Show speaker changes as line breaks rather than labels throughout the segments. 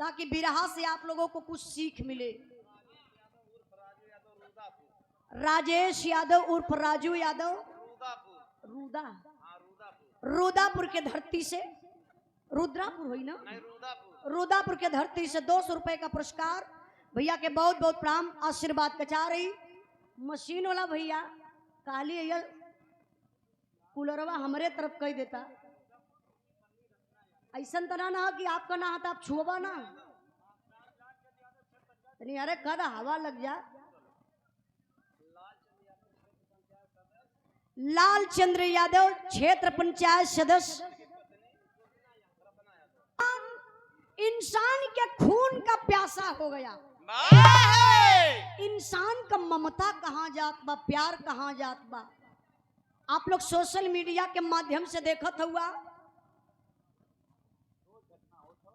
ताकि बिरहा से आप लोगों को कुछ सीख मिले। राजेश यादव उर्फ राजू यादव रूदा रुदापुर के धरती से, रुद्रापुर हुई ना, रुदापुर के धरती से 200 रुपए का पुरस्कार। भैया के बहुत बहुत प्रणाम, आशीर्वाद कचा रही। मशीन वाला भैया काली कूलरवा हमारे तरफ कह देता, ऐसा तना ना कि आपका ना आता आप छुआ ना, अरे कदा हवा लग जा। लाल चंद्र यादव क्षेत्र पंचायत सदस्य। इंसान के खून का प्यासा हो गया, इंसान का ममता कहाँ जात बा, प्यार कहाँ जात बा। आप लोग सोशल मीडिया के माध्यम से देखत हुआ,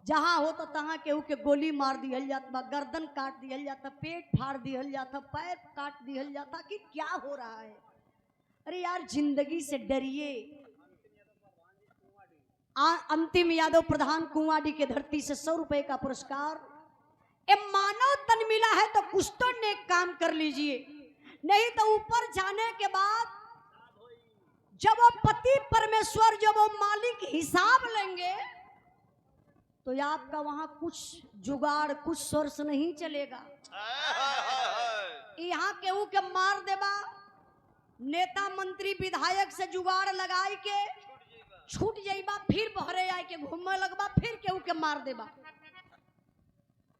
जहां हो तो तहां केहू के गोली मार दिहल जात बा, गर्दन काट दिहल जाता, पेट फाड़ दिहल जाता, पैर काट दिहल जाता कि क्या हो रहा है। अरे यार जिंदगी से डरिए। अंतिम यादव प्रधान कुंवाडी के धरती से 100 रुपए का पुरस्कार। ए मानव तन मिला है तो कुछ तो नेक काम कर लीजिए, नहीं तो ऊपर जाने के बाद जब वो पति परमेश्वर, जब वो मालिक हिसाब लेंगे तो आपका वहां कुछ जुगाड़, कुछ सोर्स नहीं चलेगा। यहाँ केहू के मार देबा, नेता मंत्री विधायक से जुगाड़ लगाई के छूट जाइबा, फिर बहरे आए के घूमे लगबा, फिर केहू के मार देबा।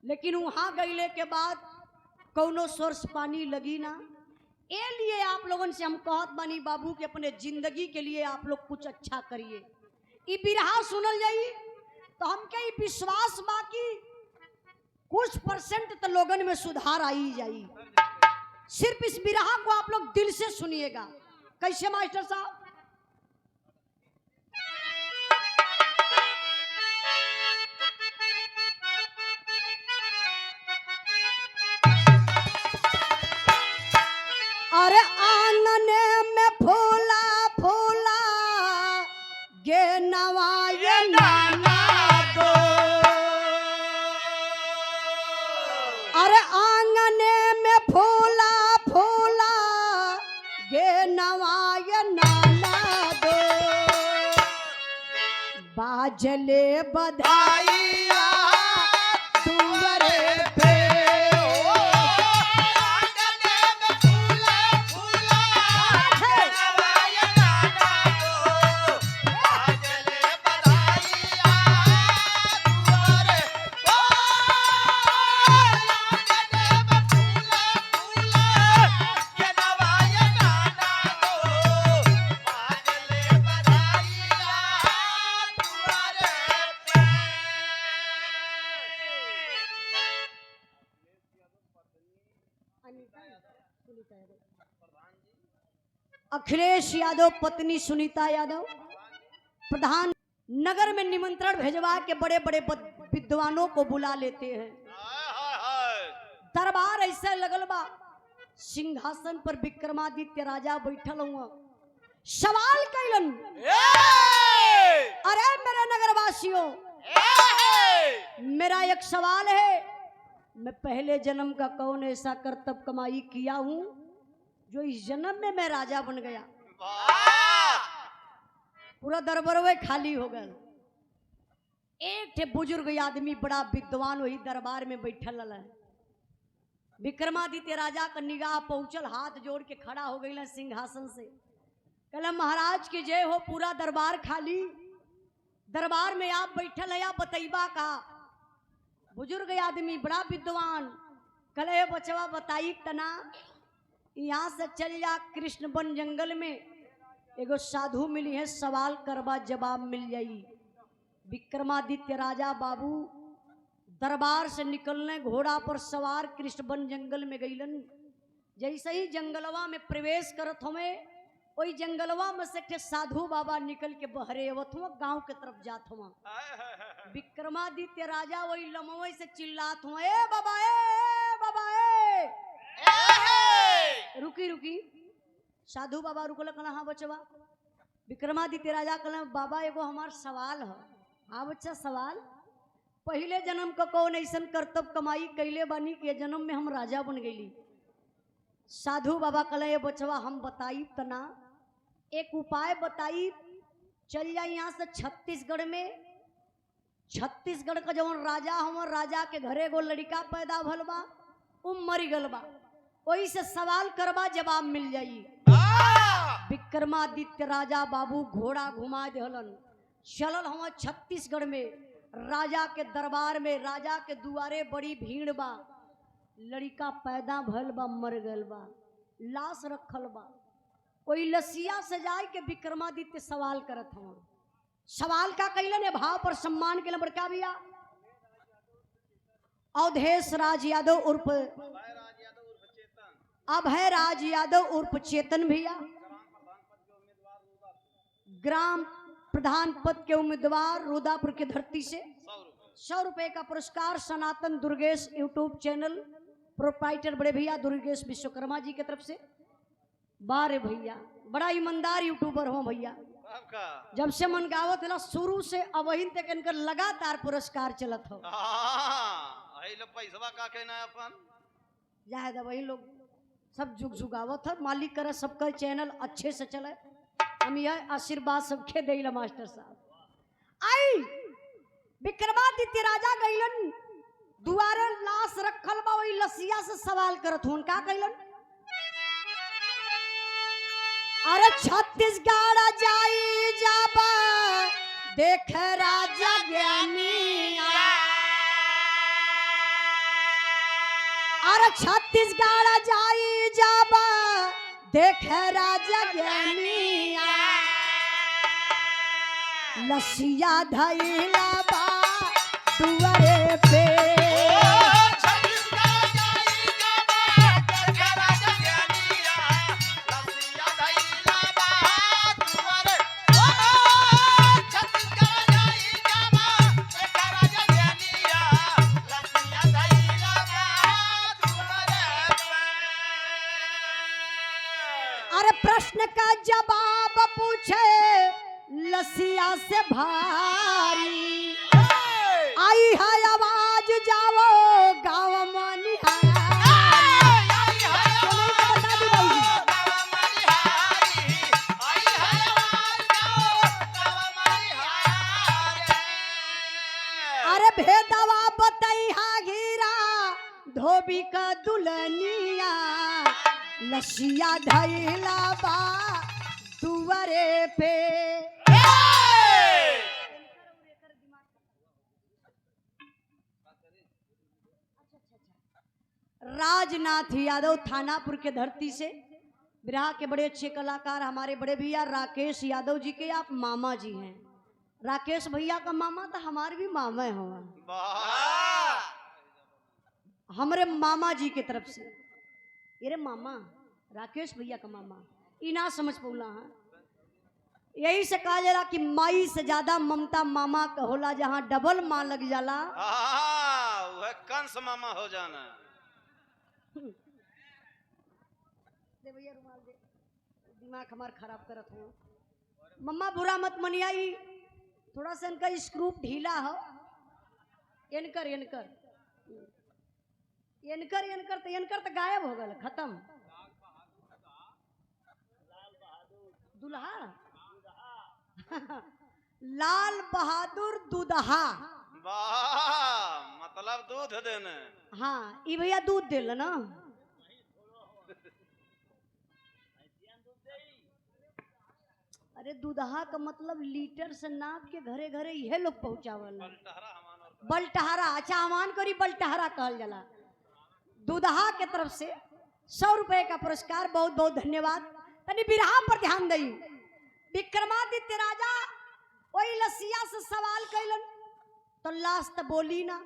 लेकिन वहां गईले के बाद कौनो सोर्स पानी लगी ना। ए लिए आप लोगों से हम कहत बानी बाबू के अपने जिंदगी के लिए आप लोग कुछ अच्छा करिए। ई बिरहा सुनल जाई तो हमके ई विश्वास बा कि कुछ % तो लोगन में सुधार आई जाई। सिर्फ इस बिरहा को आप लोग दिल से सुनिएगा। कैसे मास्टर साहब? अरे आंगन में फूला फूला गे नवाये नाना दो, अरे आंगन में फूला फूला गे नवाये नाना दो, बाजले बधाइया दुआरे पे। अखिलेश यादव पत्नी सुनीता यादव प्रधान नगर में निमंत्रण भेजवा के बड़े बड़े विद्वानों को बुला लेते हैं। दरबार ऐसा लगल बा, सिंहासन पर विक्रमादित्य राजा बैठल हुआ, सवाल कैलन, अरे मेरे नगरवासियों, मेरा एक सवाल है, मैं पहले जन्म का कौन ऐसा करतब कमाई किया हूं जो इस जन्म में मैं राजा बन गया। पूरा दरबार खाली हो गया। एक थे बुजुर्ग आदमी बड़ा विद्वान वही दरबार में बैठल है। विक्रमादित्य राजा का निगाह पहुंचल, हाथ जोड़ के खड़ा हो गई सिंहासन से, कहला महाराज की जय हो, पूरा दरबार खाली, दरबार में आप बैठल है, आप बतैबा का। बुजुर्ग आदमी बड़ा विद्वान कहले बचवा बताई तना, यहाँ से चल जा कृष्ण वन जंगल में एगो साधु मिली है, सवाल करवा जवाब मिल जाई। विक्रमादित्य राजा बाबू दरबार से निकलने घोड़ा पर सवार कृष्ण वन जंगल में गईलन। जैसे ही जंगलवा में प्रवेश करत हमें, वही जंगलवा में से साधु बाबा निकल के बहरे अवत हुआ, गांव के तरफ जात हुआ। विक्रमादित्य राजा वही लमवे से चिल्लात हुआ, ए बाबा ए बाबा ए, रुकी रुकी। साधु बाबा रुकल, कहला हाँ बचवा। विक्रमादित्य राजा कहला बाबा एगो हमार सवाल है। हाँ बच्चा सवाल। पहले जन्म का कौन ऐसा कर्तव्य कमाई कैले बानी के जन्म में हम राजा बन गईली। साधु बाबा कले ये बचवा हम बताई तना एक उपाय बताई, चल जाए यहाँ से छत्तीसगढ़ में। छत्तीसगढ़ का जवन राजा हमार राजा के घरे गो लड़का पैदा भल बा, उ मर गल बा, वही से सवाल करबा जवाब मिल जाई। विक्रमादित्य राजा बाबू घोड़ा घुमा देहलन, चलल हमार छत्तीसगढ़ में राजा के दरबार में, राजा के दुआरे बड़ी भीड़ बा, लड़का पैदा भल बा, मर गल बा, लाश रखल बा। वही लसिया से जाए के विक्रमादित्य सवाल करत हूँ। सवाल का कैलन है भाव पर सम्मान के नंबर का भैया। अवधेश राज यादव उर्फ अभय राज यादव उर्फ चेतन भैया, ग्राम प्रधान पद के उम्मीदवार रुदापुर की धरती से 100 रुपए का पुरस्कार सनातन दुर्गेश यूट्यूब चैनल प्रोप्राइटर बड़े भैया दुर्गेश विश्वकर्मा जी की तरफ से। बारे भैया बड़ा ईमानदार यूट्यूबर हो भैया, जब से मन गावत है शुरू से अब तक इनकर लगातार पुरस्कार चलत हो।
पैसा का कहना अपन
जाहे वही लोग सब जुग जुगावत है, मालिक करे सबका चैनल अच्छे से चले, हम यह आशीर्वाद सबके देला मास्टर साहब। आई विक्रमादित्य राजा गईलन दुआरे, लाश रखल बा, वही लसिया से सवाल करत हूं का कैलन। अरे छत्तीसगढ़ जाई जाबा देख राजा ज्ञानी, अरे छत्तीसगढ़ जाई जाबा देख राजा ज्ञानी, लसिया धैला बा दुआरे पे। अरे प्रश्न का जवाब पूछे लसिया से भारी, आई है आवाज जाओ गाँव अरे भेदवा बतैहा हीरा धोबी का दुल्हनिया, लसिया धैला बा दुआरे पे। राजनाथ यादव थानापुर के धरती से बिरहा के बड़े अच्छे कलाकार हमारे बड़े भैया राकेश यादव जी के आप मामा जी हैं। राकेश भैया का मामा तो हमारे भी मामा हो, हमारे मामा जी की तरफ से। ये रे मामा राकेश भैया का मामा ई ना समझ पौला है। यही से कहा जाला कि माई से ज्यादा ममता मामा का होला, जहाँ डबल माँ लग जाला
वह कंस मामा हो जाना।
दे भैया रुमाल दे, दिमाग हमार खराब करत हो। मम्मा बुरा मत मनियाई, थोड़ा सा इनका स्क्रू ढीला हो। इनकर इनकर इनकर इनकर तो इनकर तो गायब हो गल, खत्म। दुल्हा लाल बहादुर दुदहा,
मतलब दूध देने।
हाँ ई भैया दूध देला ना। अरे दुदहा का मतलब लीटर से नाप के घरे घरे यह लोग पहुंचावल। बलटहरा, अच्छा हमान करी बलटहरा कहल जाला। दुदहा के तरफ से 100 रुपए का पुरस्कार, बहुत बहुत धन्यवाद। तनी बिरहा पर ध्यान दई। विक्रमादित्य राजा वही लसिया से सवाल कैलन तो लाश तो बोली ना,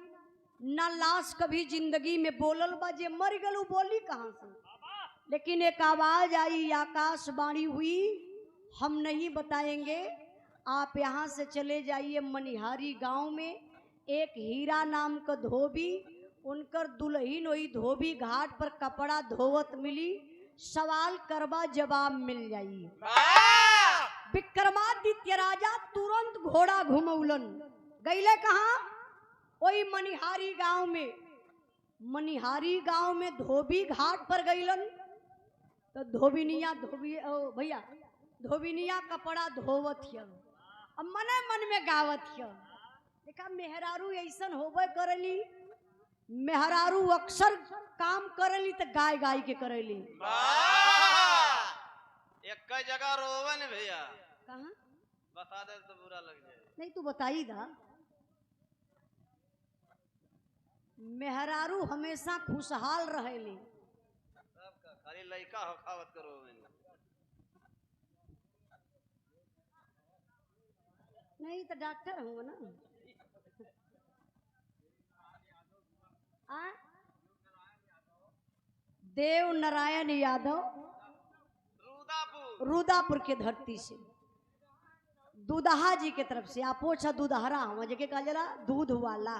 ना लाश कभी जिंदगी में बोलल बा, जे मर गल बोली कहाँ से। लेकिन एक आवाज आई, आकाशवाणी हुई, हम नहीं बताएंगे, आप यहाँ से चले जाइए मनिहारी गांव में एक हीरा नाम का धोबी, उनकर दुल्हन वही धोबी घाट पर कपड़ा धोवत मिली, सवाल करवा जवाब मिल जाई। विक्रमादित्य राजा तुरंत घोड़ा घुमौलन, गईले कहा वही मनिहारी गांव में धोबी घाट पर गईलन तो भैया धोबिनिया कपड़ा धोवत हिय। अब मने मन में गावत हिय, देखा मेहरारू ऐसन होबे करली, मेहरारू अक्सर काम करली तो गाय गाय के करली।
एक जगह रोवन भैया,
कहाँ
बता दे तो बुरा लग जाए।
नहीं तू बताई दा। मेहरारू हमेशा खुशहाल रहेली,
सबका खाली लड़का हो खावत करो मैंने।
नहीं तो डॉक्टर हूँ ना। देव नारायण यादव रुदापुर के धरती से दूदहा जी के तरफ से आपोछा दूदहरा हम जगह कहा जला दूध वाला।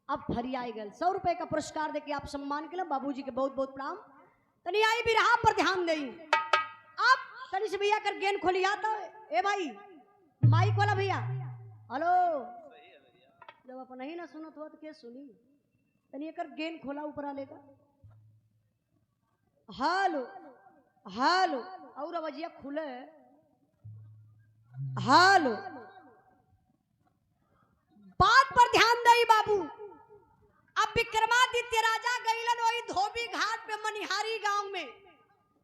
अब फरियाई गल 100 रुपए का पुरस्कार देके आप सम्मान के लिए बाबूजी के बहुत बहुत प्रणाम। तनी आई बिरहा पर ध्यान दई। आप तनी से भैया कर गेन खोलिया तो ए भाई माइक वाला भैया हेलो, जब अपन नहीं ना सुनत हो तो के सुनी। तनी एकर गेन खोला ऊपर आलेगा। हेलो हेलो और आवाजिया खुले। हेलो बात पर ध्यान दई बाबू। अब विक्रमादित्य राजा गईलन वही धोबी घाट पे मनिहारी गांव में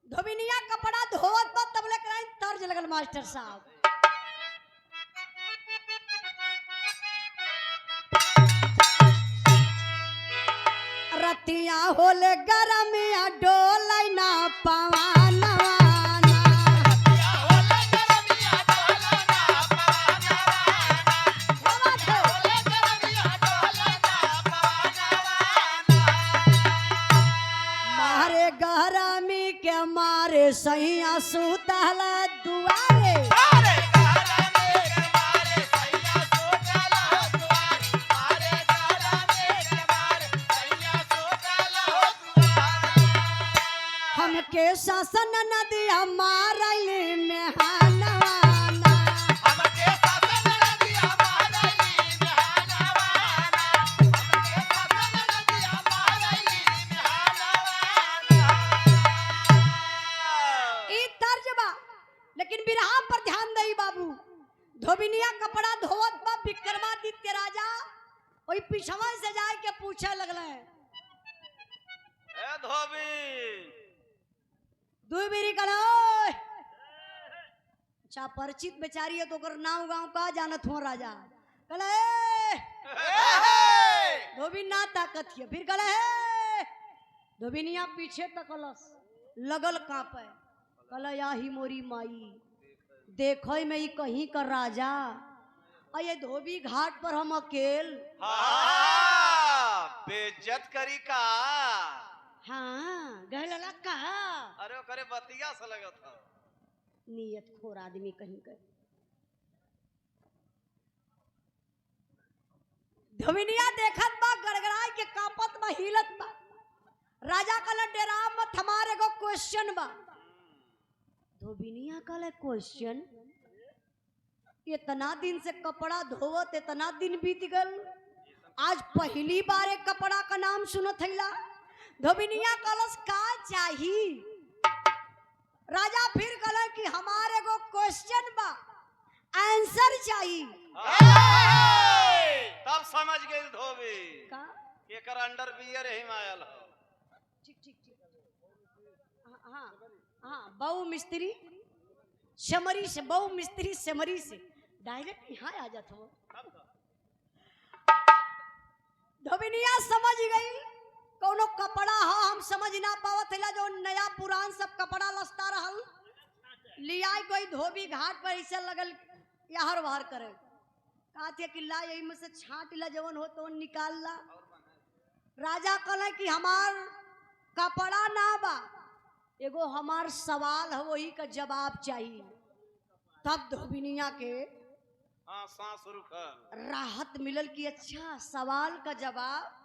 धोबिनिया कपड़ा धोवत बा तबले कराई तर्ज लगल मास्टर साहब। रतिया होले गरमिया डोलै ना पवानवा। मारे सैया सुतल दुआरे हमके शासन नदिया मारली मेहनवाना। लेकिन बिरहा पर ध्यान दई बाबू। धोबिनिया कपड़ा धोवत बा विक्रमादित्य राजा वही पिछवा से जाए के पूछे लगले
ए धोबी
दू बेरी कलो। अच्छा परिचित बेचारी है तो ओकर नाव गांव का जानत हो राजा कले धोबी ना ताकत है। फिर कले धोबिनिया पीछे तकलस लगल कांपे कला याही मोरी माई देखो में ही कहीं कर राजा और ये धोबी घाट पर हम अकेल।
बेइज्जत करी का।
हाँ गहला का।
अरे वो करे बतिया सा लगा था।
नियत खोर आदमी कहीं कर। धोबिनिया देखत बा गड़गड़ाई के कांपत बा हिलत बा। राजा कला डेरा मत हमारे को क्वेश्चन बा। धोबिनिया कल क्वेश्चन इतना दिन से कपड़ा धोवत इतना दिन बीत गल आज पहली बार एक कपड़ा का नाम सुनत हैला। धोबिनिया कलस का चाहिए। राजा फिर कल कि हमारे को क्वेश्चन बा आंसर चाहिए।
तब समझ गई धोबी
का
एकर अंडर बियर ही मायल हो।
ठीक ठीक ठीक हाँ हाँ बहु मिस्त्री समरी से बहु मिस्त्री समरी से डायरेक्ट यहाँ आ जाता हो। धोबिनिया समझ गई कोनो कपड़ा हो हम समझ ना पावत है जो नया पुरान सब कपड़ा लस्ता रहल लिया कोई धोबी घाट पर ऐसे लगल यार वार करे कहते कि ला यही में से छाट ला जवन हो तो निकाल ला। राजा कहले कि हमार कपड़ा ना बा एगो हमार सवाल है वही का जवाब चाहिए। तब धोबिनिया के
सांस रुका
राहत मिलल कि अच्छा सवाल का जवाब।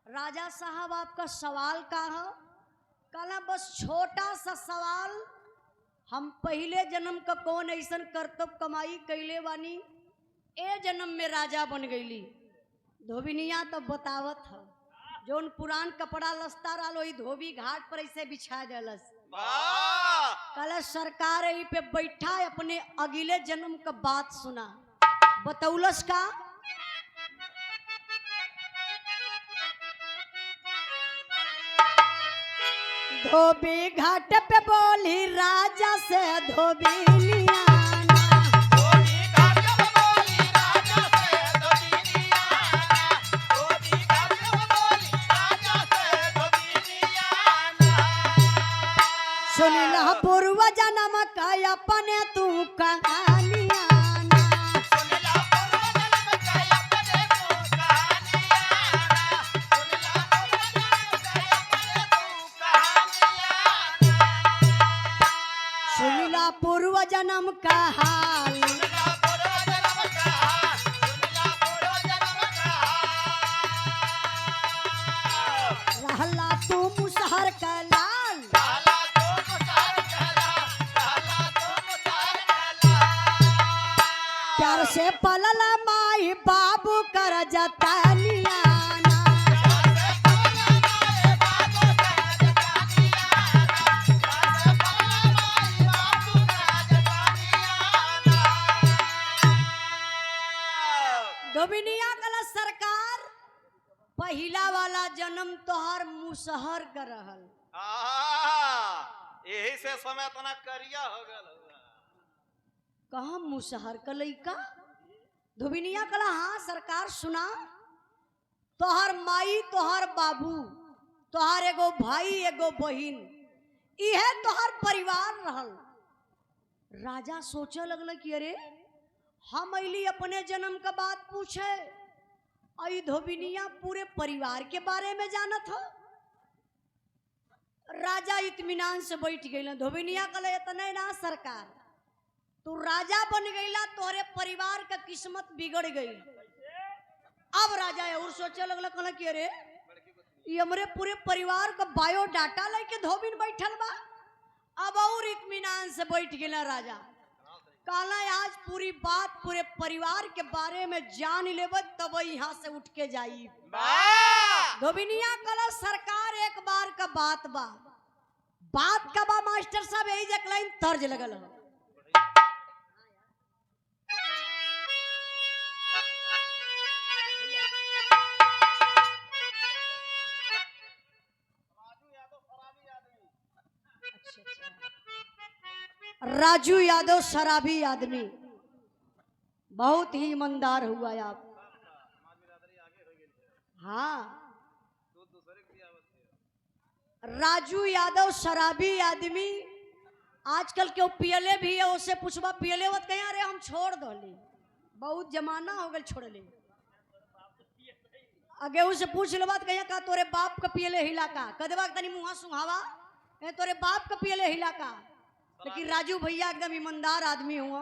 राजा साहब आपका सवाल का है? कहला बस छोटा सा सवाल। हम पहले जन्म का कौन ऐसा कर्तव्य कमाई कैले बानी ए जन्म में राजा बन गईली। धोबिनिया तो बतावत ह जोन पुरान कपड़ा लस्ता रहा ई धोबी घाट पर ऐसे बिछा देलस।
वाह
कल सरकार यही पे बैठा अपने अगले जन्म का बात सुना। बतौलस का धोबी घाट पे बोली राजा से धोबिनिया सुनिला पूर्व जन्म का अपने तू कहानिया सुनिला पूर्व जन्म का हाल रहला तू मुसहर का लाल प्यार से पलल माई बाबू कर जतनिया धोबिनिया कला सरकार पहिला वाला जन्म तोहर मुसहर कर रहल
यही से समय तना करिया हो गल
कहा मुसहर का लइका। धोबिनिया कला हाँ सरकार सुना तोहर माई तोहर बाबू तोहर एगो भाई एगो बहिन इहे तोहर परिवार रहल। राजा सोचे लगल कि अरे हम अली अपने जन्म का बात पूछे आई धोबिनिया पूरे परिवार के बारे में जानत हो। राजा इत्मीनान से बैठ गई। धोबिनिया कल इतने ना सरकार तू राजा बन गईला तोहरे परिवार का किस्मत बिगड़ गई। अब राजा और सोचे लगल कहला कि अरे ये हमरे पूरे परिवार का बायोडाटा लेके धोबिन बैठल बा। अब और इत्मीनान से बैठ गया राजा कहला आज पूरी बात पूरे परिवार के बारे में जान लेब तब यहाँ से उठ के जाई। धोबिनिया कला सरकार एक बार का बात बा मास्टर साहब यही जक लाइन तर्ज लगल हो। राजू यादव शराबी आदमी बहुत ही ईमानदार हुआ आप। हाँ राजू यादव शराबी आदमी आजकल के पियले भी है उससे पूछबा पियले वत कहीं अरे हम छोड़ दली बहुत जमाना हो गल छोड़ ले अगे उसे पूछ ले बात कहीं का तोरे बाप का पियले हिला का कदवा तनी मुहा सुहावा तोरे बाप का पियले हिला का। लेकिन राजू भैया एकदम ईमानदार आदमी हुआ।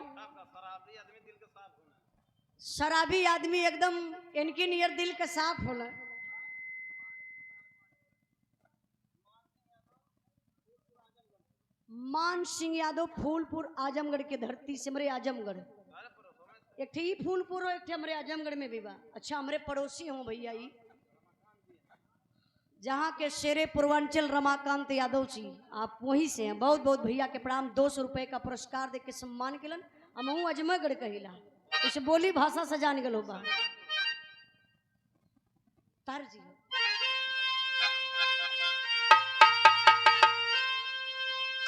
शराबी आदमी एकदम इनकी नियर दिल के साफ होला। मान सिंह यादव फूलपुर आजमगढ़ के धरती से हमरे आजमगढ़ एक ही फूलपुर हो एक थे हमरे आजमगढ़ में भी बा। अच्छा हमरे पड़ोसी हो भैया ई जहाँ के शेरे पूर्वांचल रमाकांत यादव जी आप वहीं से हैं। बहुत बहुत भैया के प्रणाम। 200 रुपए का पुरस्कार दे के सम्मान केलन। हम अजमगढ़ कहिला इसे बोली भाषा से जान गल होगा तार जी।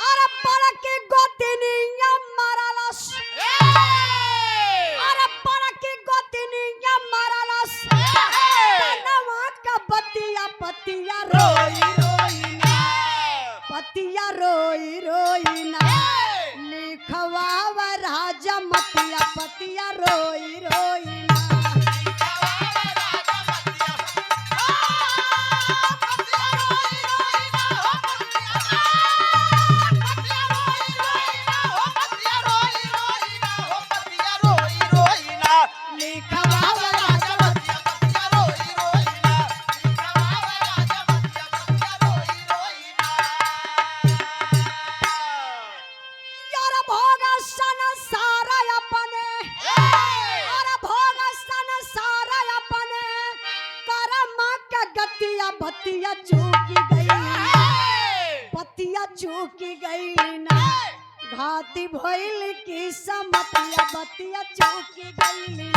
अरे बड़ा के गोतिनिया मारलस अरे बड़ा के गोतिनिया मारलस नवा का बतिया पतिया रोई रोई ना पतिया रोई रोई ना लिखवावा राजा मतिया पतिया रोई रोई ना बतिया बतिया चूकी गई बतिया चूकी गई ना घाती भइल की समतिया बतिया चूकी गई ना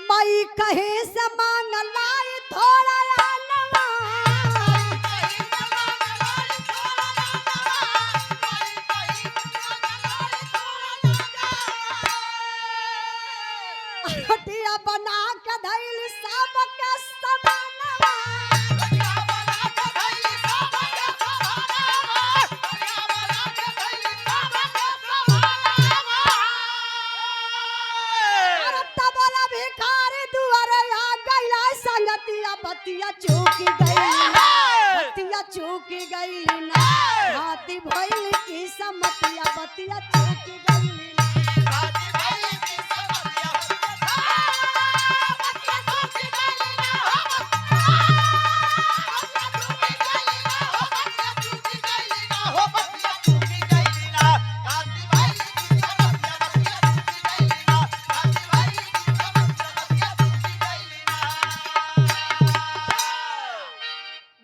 माई कहे से मांग लाई थोड़ा आनवा हटिया बना के धैल सब के समानवा भिखारी दुआरे आ गईला संगतिया बतिया चूकी गई ना हाथी भइल की समतिया बतिया चूकी गई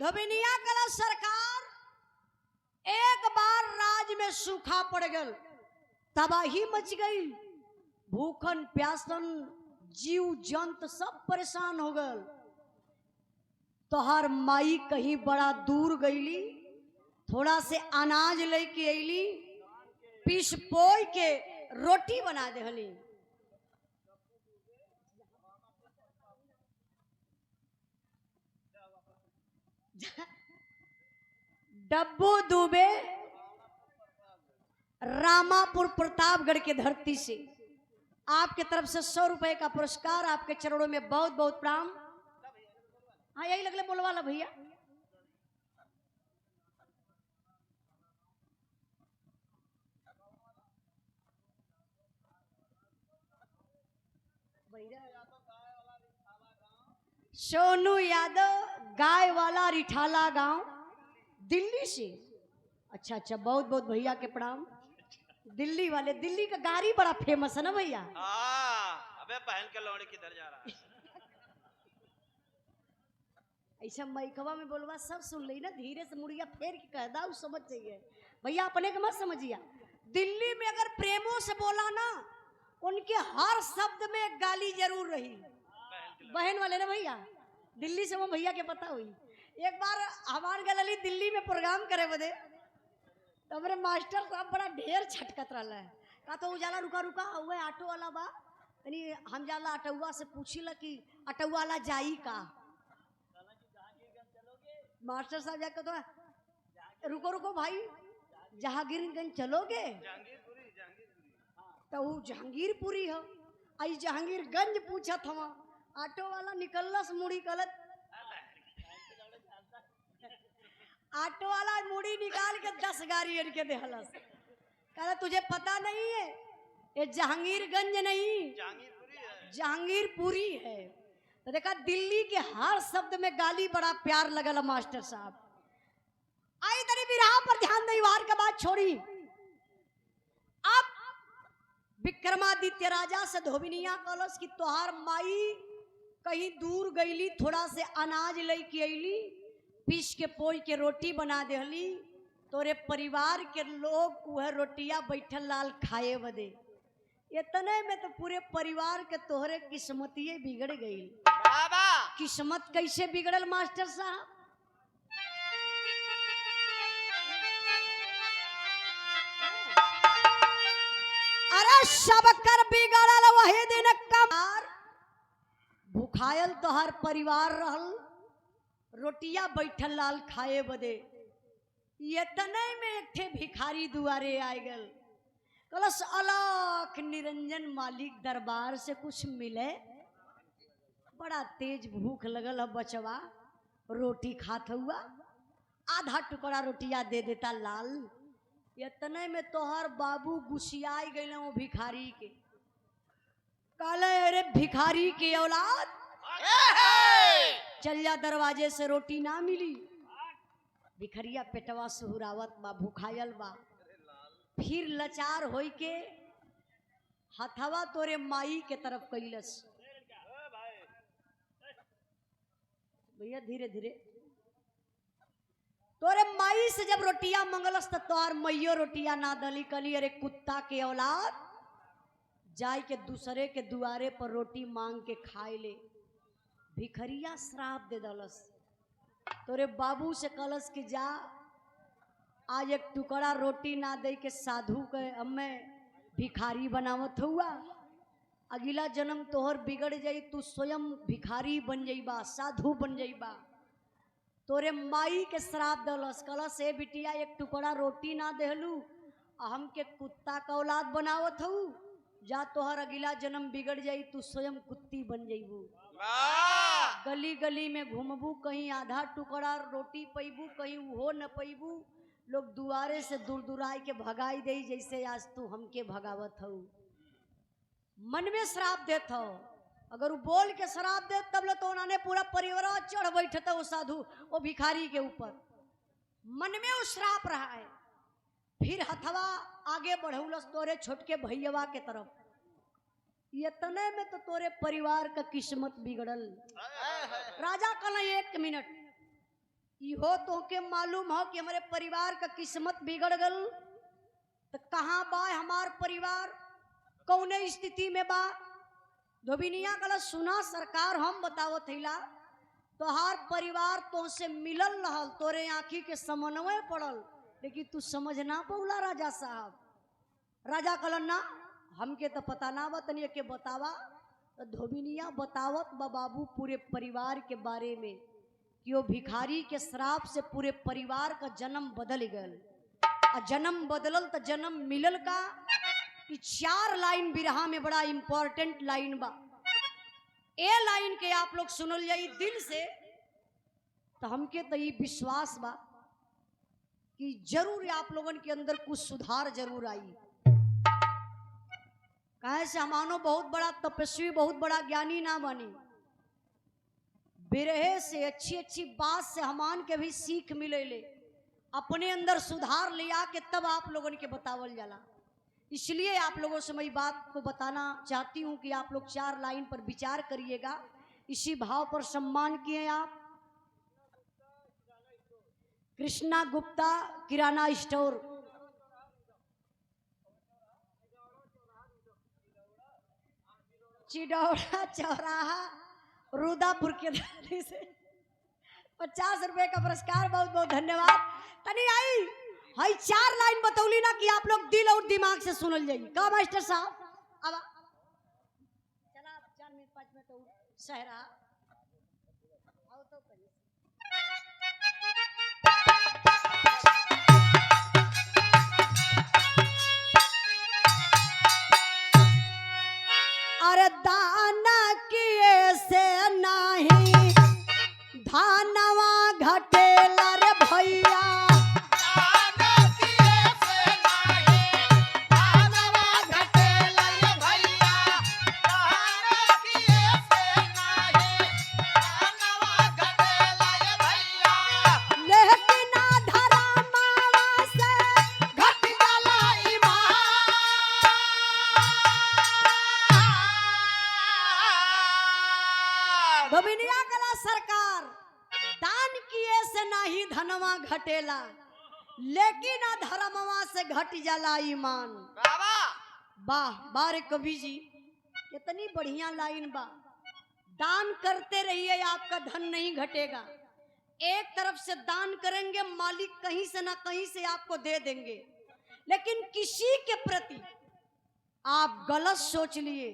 धोबिनिया कला सरकार एक बार राज में सूखा पड़ गल तबाही मच गई भूखन प्यासन जीव जंत सब परेशान हो गल तोहार माई कहीं बड़ा दूर गईली थोड़ा से अनाज लेके अली पीस पोई के रोटी बना देहली डब्बू दुबे रामापुर प्रतापगढ़ के धरती से आपके तरफ से 100 रुपए का पुरस्कार आपके चरणों में बहुत बहुत प्रणाम। हाँ यही लगले बोलवा ला भैया। सोनू यादव गाय वाला रिठाला गांव दिल्ली से। अच्छा अच्छा बहुत बहुत भैया के प्रणाम। दिल्ली वाले दिल्ली का गाड़ी बड़ा फेमस है ना भैया।
अबे पहन के लौड़ी किधर जा रहा है
ऐसा मैकवा में बोलवा सब सुन ली ना धीरे से मुड़िया फेर के कह दा समझ चाहिए भैया अपने के मत समझिया। दिल्ली में अगर प्रेमों से बोला ना उनके हर शब्द में गाली जरूर रही। बहन वाले ना भैया दिल्ली से वो भैया के पता हुई। एक बार हमार गली दिल्ली में प्रोग्राम करे बदे तो हमारे मास्टर साहब बड़ा ढेर छटकत रहा है का तो उजाला रुका रुका हुआ ऑटो वाला बा तनी हम जाला अटुआ से पूछी ला कि अटुआ वाला जाई का। मास्टर साहब जाके तो रुको रुको भाई जहांगीरगंज चलोगे तो वो जहांगीरपुरी हो आई जहांगीरगंज पूछा था ऑटो वाला निकलस मुड़ी गलत ऑटो वाला मुड़ी निकाल के 10 गाड़ी इनके देहलस कहला तुझे पता नहीं है ये जहांगीरगंज नहीं जहांगीरपुरी है। तो देखा दिल्ली के हर शब्द में गाली बड़ा प्यार लगल मास्टर साहब। आई तरी विराह पर ध्यान दे वार का बात छोड़ी। अब विक्रमादित्य राजा से धोबिनिया कलश की तोहार माई कहीं दूर गईली थोड़ा से अनाज लेके अली पीस के पोई के रोटी बना देहली तोरे परिवार के लोग वह रोटिया बैठल लाल खाए बदे। इतने में तो पूरे परिवार के तोहरे किस्मतिये बिगड़ गई। किस्मत कैसे बिगड़ल मास्टर साहब। अरे सब कर बिगड़ल वही दिन कमार भूखायल तोहर परिवार रहल रोटिया बैठल लाल खाए बदे। ये तने में एक ठे भिखारी दुआरे आए गल कलश अलख निरंजन मालिक दरबार से कुछ मिले। बड़ा तेज भूख लगल है बचवा रोटी खात हुआ आधा टुकड़ा रोटिया दे देता लाल इतने में तोहर बाबू गुस्सियाई गए वो भिखारी के, काले अरे भिखारी के औलाद, चल जा दरवाजे से रोटी ना मिली। भिखरिया पेटवा सुहुरावत बा, भूखायल बा, फिर लाचार होई के हथवा तोरे माई के तरफ कैलस। भैया धीरे धीरे, तोरे माई से जब रोटिया मंगलस तो तोहार मैयो रोटिया ना दली, कली अरे कुत्ता के औलाद, जाय के दूसरे के दुआरे पर रोटी मांग के खाए ले। भिखरिया श्राप दे दलस, तोरे बाबू से कलस कि जा आज एक टुकड़ा रोटी ना दे के साधु के अम्मे भिखारी बनावत हुआ, अगला जन्म तोहर बिगड़ जाई, तू स्वयं भिखारी बन जाइबा, साधु बन जाइबा। तोरे माई के श्राप दलस, कलस ए बिटिया एक टुकड़ा रोटी ना देहलू, हमके कुत्ता का औलाद बनावत हूँ, जा तोहर अगला जन्म बिगड़ जाई, तू स्वयं कुत्ती बन जाइबू। गली गली में घूमबू, कहीं आधा टुकड़ा रोटी पैबू, कहीं वो न पैबू, लोग दुआरे से दूर दूर आए के भगाई दे, जैसे आज तू हमके भगावत हूँ। मन में श्राप देत हो, अगर वो बोल के श्राप दे तब ले तो उन्होंने पूरा परिवार चढ़ बैठता वो साधु वो भिखारी के ऊपर, मन में वो श्राप रहा है। फिर हथवा आगे बढ़ौलस तोरे छोटके भैया के तरफ, इतने में तो तोरे परिवार का किस्मत बिगड़ल। राजा कहला एक मिनट, इहो तो के मालूम हो कि हमारे परिवार का किस्मत बिगड़ गल, तो कहाँ बा हमार परिवार, कौने स्थिति में बा। धोबिनिया कहला सुना सरकार, हम बतावत हिला, तोहार परिवार तो से मिलल रहल, तोरे आँखी के समन्वय पड़ल, लेकिन तू समझ ना पौला राजा साहब। राजा कहला ना हमके तो पता ना बा, तनिए के बतावा। तो धोबिनिया बतावत बा बाबू पूरे परिवार के बारे में कि वो भिखारी के श्राप से पूरे परिवार का जन्म बदल गल। और जन्म बदलल तो जन्म मिलल का कि 4 लाइन बिरहा में बड़ा इंपॉर्टेंट लाइन बा। ए लाइन के आप लोग सुनल जाई दिल से, तो हमके तो ये विश्वास बा कि जरूर आप लोगन के अंदर कुछ सुधार जरूर आई। कहे से हमानो बहुत बड़ा तपस्वी, बहुत बड़ा ज्ञानी ना बनी, बिरहे से अच्छी अच्छी बात से हमान के भी सीख मिले ले, अपने अंदर सुधार ले आके तब आप लोगन के बतावल जाला। इसलिए आप लोगों से मैं बात को बताना चाहती हूँ कि आप लोग 4 लाइन पर विचार करिएगा, इसी भाव पर सम्मान किए आप। कृष्णा गुप्ता किराना स्टोर, चिडौड़ा चौराहा, रुदापुर के दानी से 50 रुपए का पुरस्कार, बहुत बहुत धन्यवाद। तनी आई हाई 4 लाइन बतौली ना कि आप लोग दिल और दिमाग से सुनल जाइए का मास्टर साहब। अब चला 4 मिनट 5 मिनट तो सहरा आओ तो करिए। अरे दाना किए से नहीं धानवा घटेला रे भैया, धोबिनिया कला सरकार, दान किए से नहीं धनवा घटेला, लेकिन धर्मवा से घट जाला ईमान। वाह बारे कवि जी, कितनी बढ़िया लाइन बा। दान करते रहिए, आपका धन नहीं घटेगा। एक तरफ से दान करेंगे, मालिक कहीं से ना कहीं से आपको दे देंगे, लेकिन किसी के प्रति आप गलत सोच लिए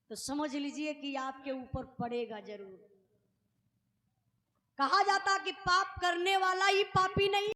तो समझ लीजिए कि आपके ऊपर पड़ेगा जरूर। कहा जाता कि पाप करने वाला ही पापी नहीं।